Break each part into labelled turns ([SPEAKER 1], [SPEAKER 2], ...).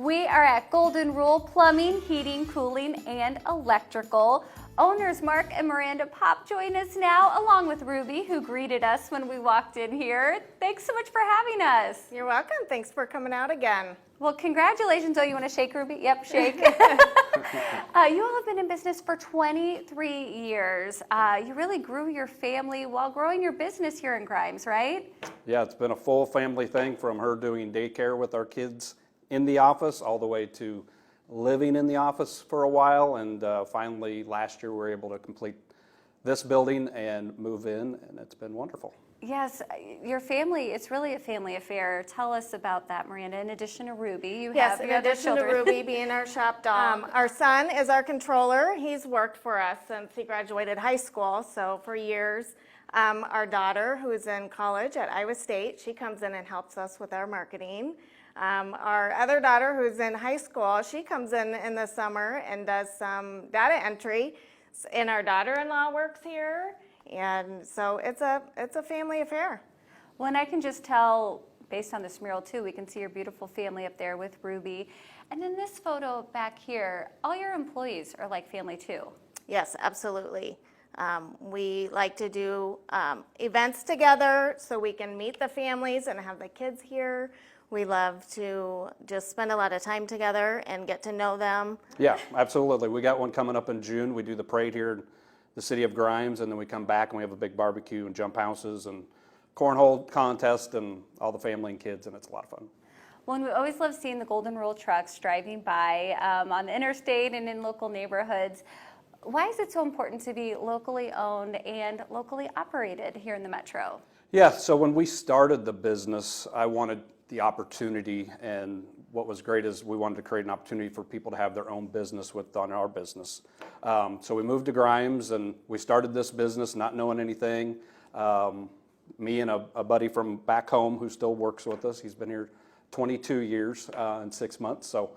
[SPEAKER 1] We are at Golden Rule Plumbing, Heating, Cooling, and Electrical. Owners Mark and Miranda Paup join us now, along with Ruby, who greeted us when we walked in here. Thanks so much for having us.
[SPEAKER 2] You're welcome. Thanks for coming out again.
[SPEAKER 1] Well, congratulations. Oh, you want to shake, Ruby? Yep, shake. You all have been in business for 23 years. You really grew your family while growing your business here in Grimes, right?
[SPEAKER 3] Yeah, it's been a full family thing, from her doing daycare with our kids in the office all the way to living in the office for a while, and finally last year we were able to complete this building and move in, and it's been wonderful.
[SPEAKER 1] Yes, your family, it's really a family affair. Tell us about that, Miranda. In addition to Ruby, you
[SPEAKER 2] yes,
[SPEAKER 1] have
[SPEAKER 2] in
[SPEAKER 1] your other
[SPEAKER 2] addition
[SPEAKER 1] children.
[SPEAKER 2] to Ruby being our shop dog. Our son is our controller. He's worked for us since he graduated high school, so for years. Our daughter, who's in college at Iowa State, she comes in and helps us with our marketing. Our other daughter, who's in high school, she comes in the summer and does some data entry, and our daughter-in-law works here, and so it's a family affair.
[SPEAKER 1] Well, and I can just tell, based on this mural too, we can see your beautiful family up there with Ruby. And in this photo back here, all your employees are like family too.
[SPEAKER 2] Yes, absolutely. We like to do events together so we can meet the families and have the kids here. We love to just spend a lot of time together and get to know them.
[SPEAKER 3] Yeah, absolutely. We got one coming up in June. We do the parade here in the city of Grimes, and then we come back and we have a big barbecue and jump houses and cornhole contest and all the family and kids, and it's a lot of fun.
[SPEAKER 1] Well, and we always love seeing the Golden Rule trucks driving by on the interstate and in local neighborhoods. Why is it so important to be locally owned and locally operated here in the metro?
[SPEAKER 3] Yeah, so when we started the business, I wanted the opportunity, and what was great is we wanted to create an opportunity for people to have their own business on our business. So we moved to Grimes and we started this business not knowing anything. Me and a buddy from back home who still works with us, he's been here 22 years and 6 months. So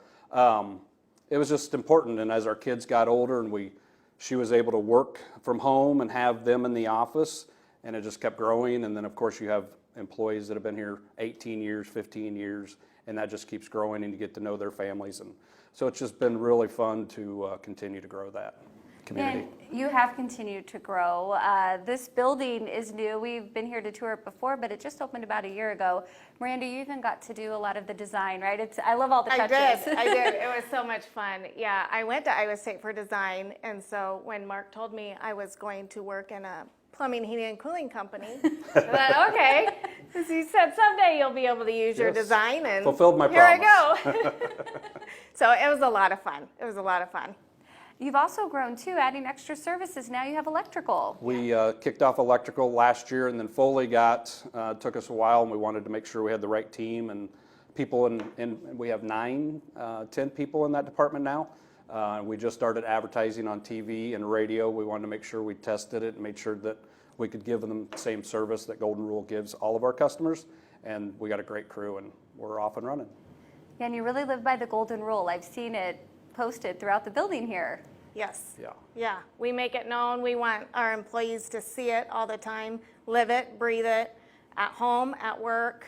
[SPEAKER 3] it was just important, and as our kids got older and she was able to work from home and have them in the office, and it just kept growing. And then of course you have employees that have been here 18 years, 15 years, and that just keeps growing, and you get to know their families. And so it's just been really fun to continue to grow that community.
[SPEAKER 1] And you have continued to grow. This building is new. We've been here to tour it before, but it just opened about a year ago. Miranda, you even got to do a lot of the design, right? I love all the touches.
[SPEAKER 2] I did. It was so much fun. Yeah, I went to Iowa State for design, and so when Mark told me I was going to work in a plumbing, heating, and cooling company, I thought, okay, because he said someday you'll be able to use your design, and
[SPEAKER 3] fulfilled my
[SPEAKER 2] here
[SPEAKER 3] promise.
[SPEAKER 2] I go. So it was a lot of fun. It was a lot of fun.
[SPEAKER 1] You've also grown too, adding extra services. Now you have electrical.
[SPEAKER 3] We kicked off electrical last year, and then fully took us a while, and we wanted to make sure we had the right team and people, and we have 10 people in that department now. We just started advertising on TV and radio. We wanted to make sure we tested it and made sure that we could give them the same service that Golden Rule gives all of our customers, and we got a great crew, and we're off and running.
[SPEAKER 1] Yeah, and you really live by the Golden Rule. I've seen it posted throughout the building here.
[SPEAKER 2] Yes.
[SPEAKER 3] Yeah.
[SPEAKER 2] Yeah, we make it known. We want our employees to see it all the time, live it, breathe it, at home, at work,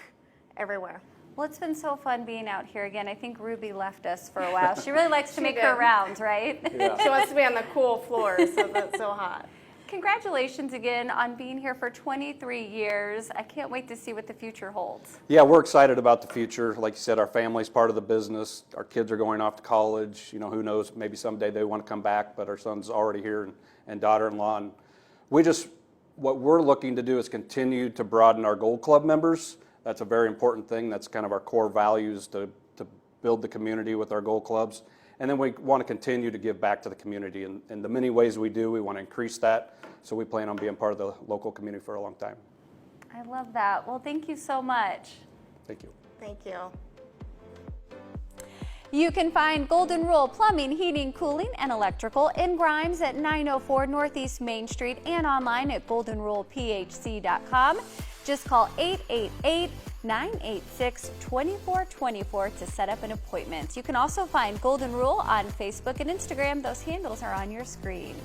[SPEAKER 2] everywhere.
[SPEAKER 1] Well, it's been so fun being out here again. I think Ruby left us for a while. She really likes to make
[SPEAKER 2] did.
[SPEAKER 1] her rounds, right?
[SPEAKER 3] Yeah.
[SPEAKER 2] She wants to be on the cool floors so that it's so hot.
[SPEAKER 1] Congratulations again on being here for 23 years. I can't wait to see what the future holds.
[SPEAKER 3] Yeah, we're excited about the future. Like you said, our family's part of the business. Our kids are going off to college. You know, who knows, maybe someday they want to come back, but our son's already here, and daughter-in-law. And what we're looking to do is continue to broaden our Gold Club members. That's a very important thing. That's kind of our core values, to build the community with our Gold Clubs. And then we want to continue to give back to the community. And in the many ways we do, we want to increase that. So we plan on being part of the local community for a long time.
[SPEAKER 1] I love that. Well, thank you so much.
[SPEAKER 3] Thank you.
[SPEAKER 2] Thank you.
[SPEAKER 1] You can find Golden Rule Plumbing, Heating, Cooling, and Electrical in Grimes at 904 Northeast Main Street and online at goldenrulephc.com. Just call 888-986-2424 to set up an appointment. You can also find Golden Rule on Facebook and Instagram. Those handles are on your screen.